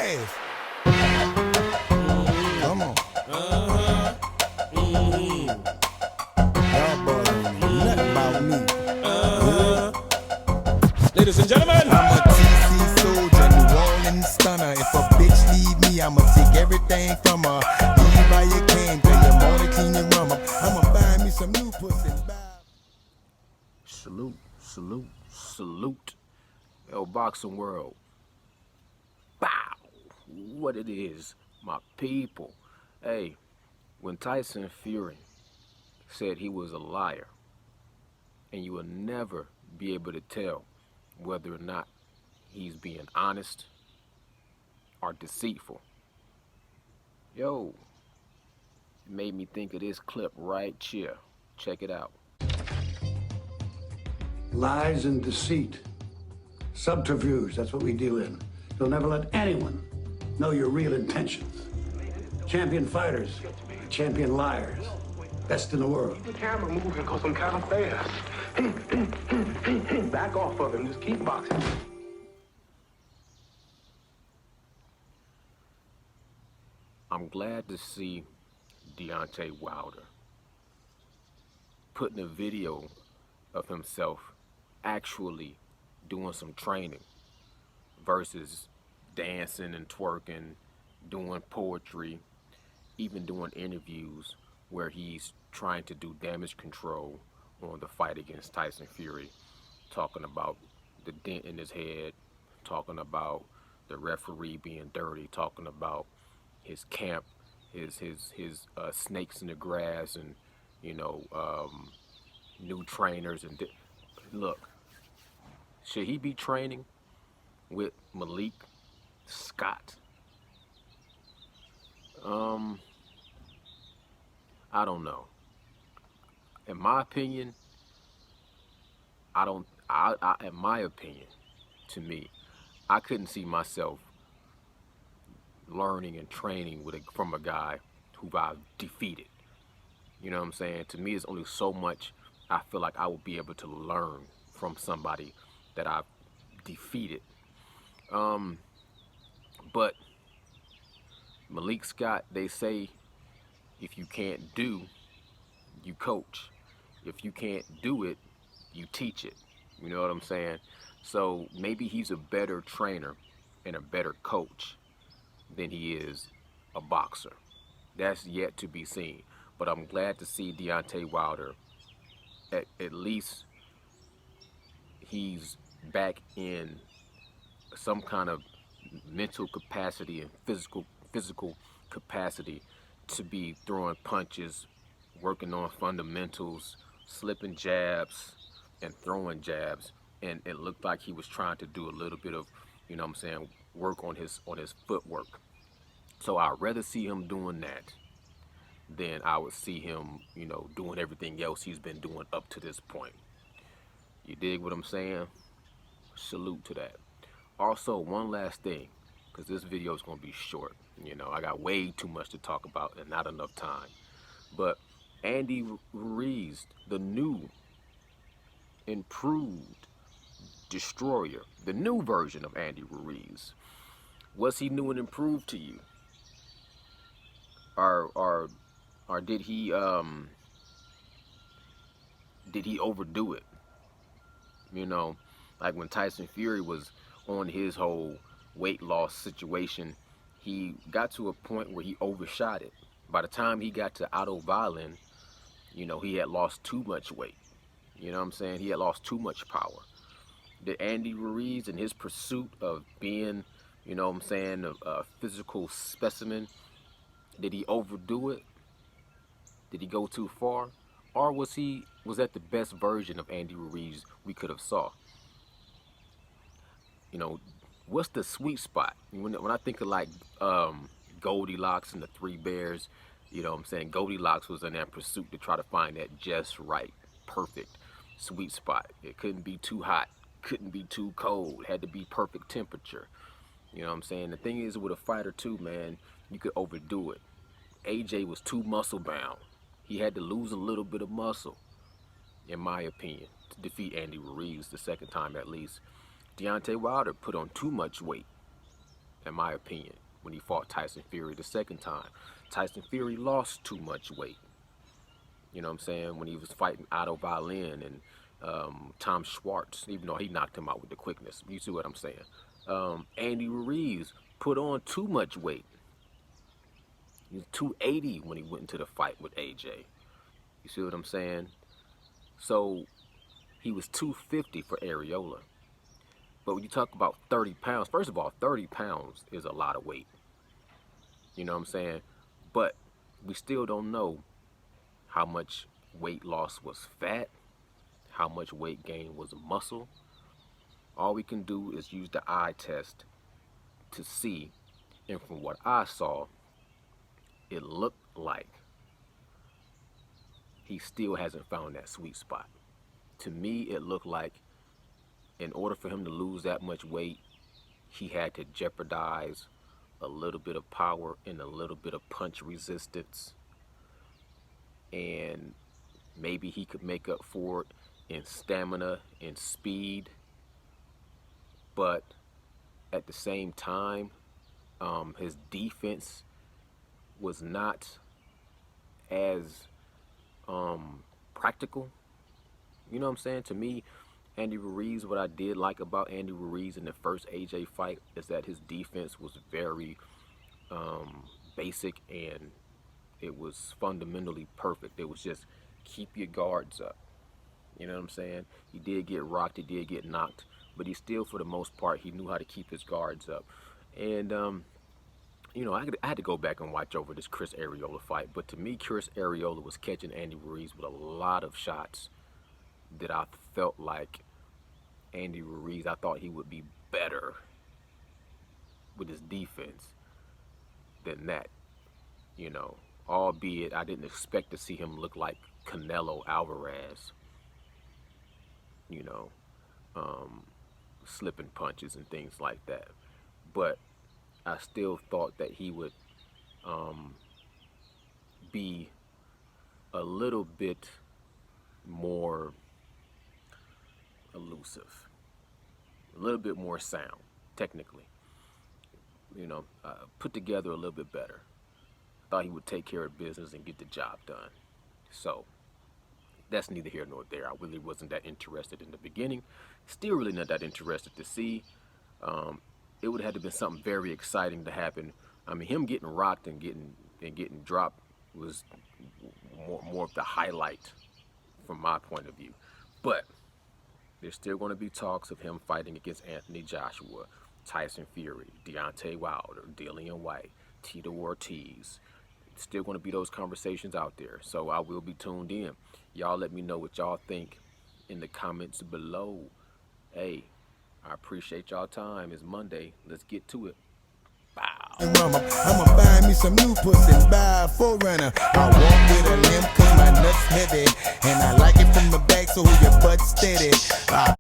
ass. Come on. Y'all boys don't know nothing about me. Ladies and gentlemen, I'm a TC soldier, New Orleans stunner. If a bitch leave me, I'ma take everything from her. Leave by your can, tell your mom to clean your rum up. I'ma find me some new pussy and buy. Salute, salute, salute. Yo, boxing world. Bow. What it is, my people. Hey, when Tyson Fury said he was a liar, and you will never be able to tell whether or not he's being honest or deceitful. Yo, it made me think of this clip right here. Check it out. Lies and deceit. Subterfuge, that's what we deal in. You'll never let anyone know your real intentions. Champion fighters, champion liars. Best in the world. The camera moving because I'm kind of fast. Back off of him, just keep boxing. I'm glad to see Deontay Wilder putting a video of himself actually doing some training versus dancing and twerking, doing poetry, even doing interviews where he's trying to do damage control on the fight against Tyson Fury, talking about the dent in his head, talking about the referee being dirty, talking about his camp, his snakes in the grass, and new trainers. And look, should he be training with Malik Scott? I don't know. In my opinion, in my opinion, to me, I couldn't see myself learning and training from a guy who I've defeated. You know what I'm saying? To me, it's only so much I feel like I will be able to learn from somebody that I've defeated. But Malik Scott, they say, if you can't do, you coach. If you can't do it, you teach it. You know what I'm saying? So maybe he's a better trainer and a better coach than he is a boxer. That's yet to be seen. But I'm glad to see Deontay Wilder, at least he's back in some kind of mental capacity and physical capacity to be throwing punches, working on fundamentals, slipping jabs and throwing jabs. And it looked like he was trying to do a little bit of, work on his footwork. So I'd rather see him doing that than I would see him, doing everything else he's been doing up to this point. You dig what I'm saying? Salute to that. Also, one last thing, because this video is going to be short. I got way too much to talk about and not enough time. But Andy Ruiz, the new, improved destroyer, the new version of Andy Ruiz, was he new and improved to you? Or did he overdo it? Like when Tyson Fury was on his whole weight loss situation, he got to a point where he overshot it. By the time he got to Otto Violin, he had lost too much weight. You know what I'm saying? He had lost too much power. Did Andy Ruiz, in his pursuit of being, a physical specimen, did he overdo it? Did he go too far? Or was that the best version of Andy Ruiz we could have saw? What's the sweet spot? When I think of like Goldilocks and the Three Bears, Goldilocks was in that pursuit to try to find that just right, perfect sweet spot. It couldn't be too hot, couldn't be too cold, had to be perfect temperature. The thing is, with a fighter too, man, you could overdo it. AJ was too muscle bound. He had to lose a little bit of muscle, in my opinion, to defeat Andy Ruiz the second time at least. Deontay Wilder put on too much weight. in my opinion, when he fought Tyson Fury the second time. Tyson Fury lost too much weight. You know what I'm saying? When he was fighting Otto Wallin and Tom Schwartz, even though he knocked him out with the quickness. You see what I'm saying? Andy Ruiz put on too much weight. He was 280 when he went into the fight with AJ. You see what I'm saying? So he was 250 for Areola. But when you talk about 30 pounds, first of all, 30 pounds is a lot of weight. You know what I'm saying? But we still don't know how much weight loss was fat, how much weight gain was muscle. All we can do is use the eye test to see. And from what I saw, it looked like he still hasn't found that sweet spot. To me, it looked like in order for him to lose that much weight, he had to jeopardize a little bit of power and a little bit of punch resistance. And maybe he could make up for it in stamina and speed. But at the same time, his defense was not as practical. You know what I'm saying? To me, Andy Ruiz, what I did like about Andy Ruiz in the first AJ fight is that his defense was very basic, and it was fundamentally perfect. It was just keep your guards up. You know what I'm saying? He did get rocked, he did get knocked, but he still, for the most part, he knew how to keep his guards up. And you know, I had to go back and watch over this Chris Areola fight, but to me, Chris Areola was catching Andy Ruiz with a lot of shots that I felt like Andy Ruiz, I thought he would be better with his defense than that, you know, albeit I didn't expect to see him look like Canelo Alvarez, you know, slipping punches and things like that. But I still thought that he would be a little bit more elusive, a little bit more sound, technically, you know, put together a little bit better. Thought he would take care of business and get the job done. So that's neither here nor there. I really wasn't that interested in the beginning. Still really not that interested to see. It would have had to been something very exciting to happen. I mean, him getting rocked and getting dropped was more of the highlight from my point of view. But there's still going to be talks of him fighting against Anthony Joshua, Tyson Fury, Deontay Wilder, Dillian White, Tito Ortiz. Still going to be those conversations out there. So I will be tuned in. Y'all let me know what y'all think in the comments below. Hey, I appreciate y'all time. It's Monday. Let's get to it. Bow. I'ma buy me some new pussy and buy a 4Runner. I walk with